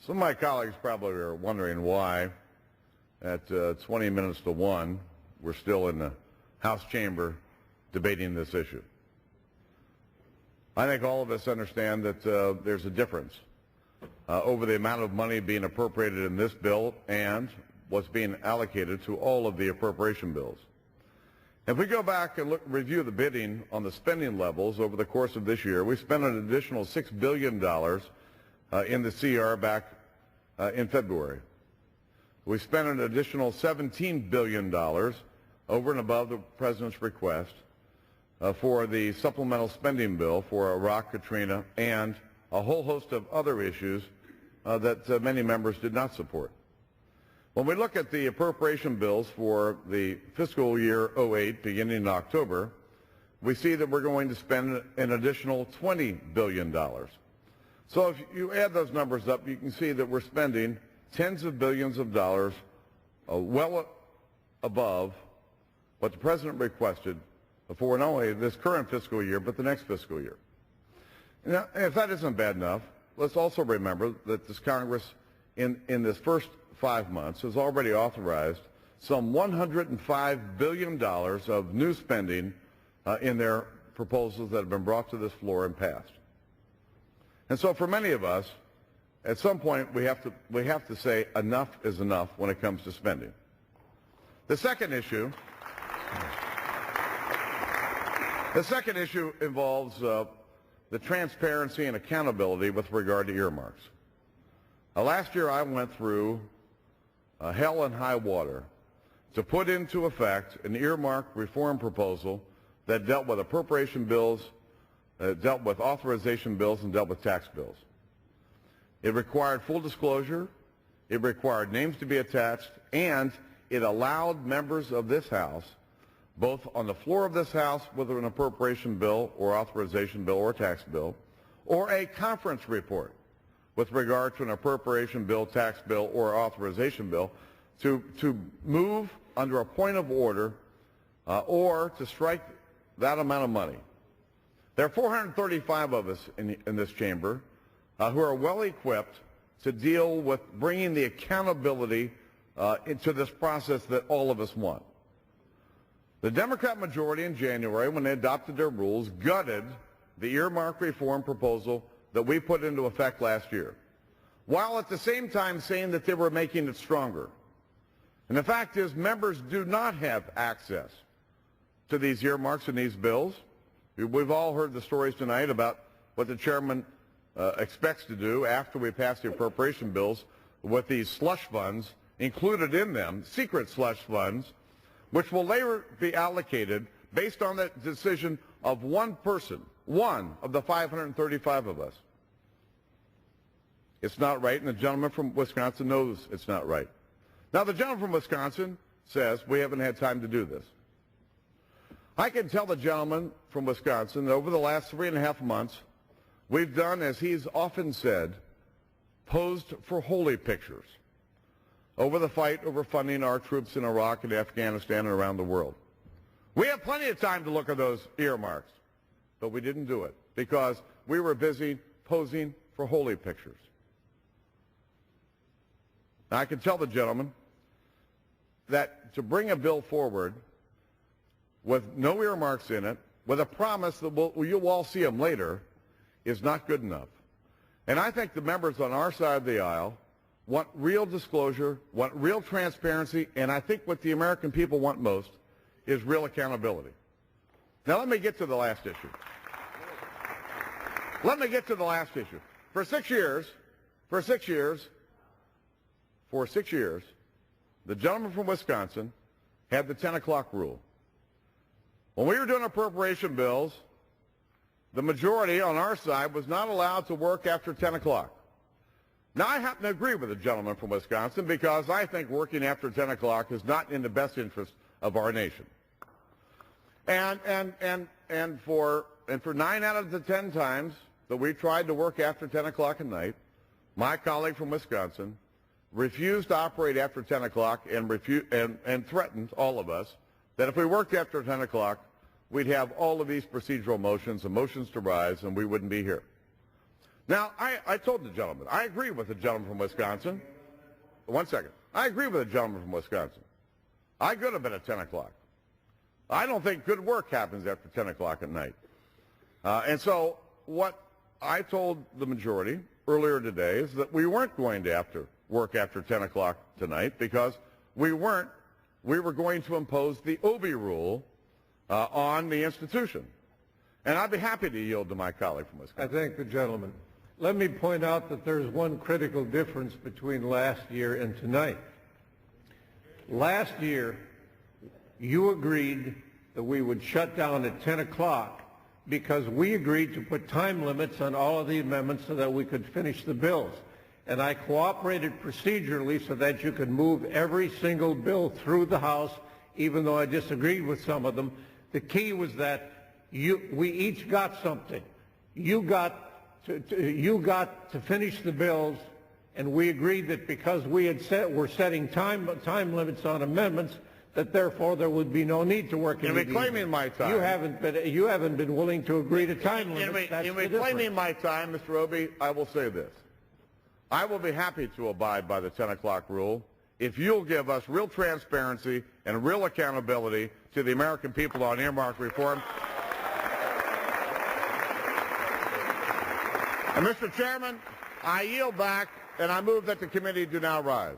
Some of my colleagues probably are wondering why at 20 minutes to 1 we're still in the House chamber debating this issue. I think all of us understand that there's a difference over the amount of money being appropriated in this bill and what's being allocated to all of the appropriation bills. If we go back and review the bidding on the spending levels over the course of this year, we spent an additional $6 billion in the CR back in February. We spent an additional $17 billion over and above the President's request for the supplemental spending bill for Iraq, Katrina, and a whole host of other issues that many members did not support. When we look at the appropriation bills for the fiscal year 08 beginning in October, we see that we're going to spend an additional $20 billion. So if you add those numbers up, you can see that we're spending tens of billions of dollars well above what the President requested for not only this current fiscal year, but the next fiscal year. Now, if that isn't bad enough, let's also remember that this Congress in this first 5 months has already authorized some $105 billion of new spending in their proposals that have been brought to this floor and passed. And so for many of us, at some point we have to say enough is enough when it comes to spending. The second issue involves the transparency and accountability with regard to earmarks. Last year I went through hell and high water to put into effect an earmark reform proposal that dealt with appropriation bills, dealt with authorization bills, and dealt with tax bills. It required full disclosure, it required names to be attached, and it allowed members of this House, both on the floor of this House, whether an appropriation bill or authorization bill or tax bill, or a conference report with regard to an appropriation bill, tax bill, or authorization bill, to move under a point of order or to strike that amount of money. There are 435 of us in this chamber who are well equipped to deal with bringing the accountability into this process that all of us want. The Democrat majority in January, when they adopted their rules, gutted the earmark reform proposal that we put into effect last year, while at the same time saying that they were making it stronger. And the fact is, members do not have access to these earmarks and these bills. We've all heard the stories tonight about what the chairman expects to do after we pass the appropriation bills with these slush funds included in them, secret slush funds, which will later be allocated based on the decision of one person, one of the 535 of us. It's not right, and the gentleman from Wisconsin knows it's not right. Now, the gentleman from Wisconsin says we haven't had time to do this. I can tell the gentleman from Wisconsin that over the last 3.5 months, we've done, as he's often said, posed for holy pictures over the fight over funding our troops in Iraq and Afghanistan and around the world. We have plenty of time to look at those earmarks, but we didn't do it because we were busy posing for holy pictures. Now, I can tell the gentleman that to bring a bill forward with no earmarks in it, with a promise that you'll all see them later, is not good enough. And I think the members on our side of the aisle want real disclosure, want real transparency, and I think what the American people want most is real accountability. Now let me get to the last issue. For six years, the gentleman from Wisconsin had the 10 o'clock rule. When we were doing appropriation bills, the majority on our side was not allowed to work after 10 o'clock. Now, I happen to agree with the gentleman from Wisconsin because I think working after 10 o'clock is not in the best interest of our nation. And for 9 out of the 10 times that we tried to work after 10 o'clock at night, my colleague from Wisconsin refused to operate after 10 o'clock and threatened all of us that if we worked after 10 o'clock, we'd have all of these procedural motions and motions to rise, and we wouldn't be here. Now, I told the gentleman, I agree with the gentleman from Wisconsin. 1 second. I agree with the gentleman from Wisconsin. I go to bed at 10 o'clock. I don't think good work happens after 10 o'clock at night. And so what I told the majority earlier today is that we weren't going to have to work after 10 o'clock tonight because we were going to impose the Obie rule on the institution. And I'd be happy to yield to my colleague from Wisconsin. I thank the gentleman. Let me point out that there's one critical difference between last year and tonight. Last year, you agreed that we would shut down at 10 o'clock because we agreed to put time limits on all of the amendments so that we could finish the bills. And I cooperated procedurally so that you could move every single bill through the House, even though I disagreed with some of them. The key was that we each got something. You got to finish the bills, and we agreed that because we're setting time limits on amendments, that therefore there would be no need to work in the evening. In reclaiming my time. You haven't been willing to agree to time limits. In reclaiming my time, Mr. Obie, I will say this. I will be happy to abide by the 10 o'clock rule if you'll give us real transparency and real accountability to the American people on earmark reform. And Mr. Chairman, I yield back, and I move that the committee do now rise.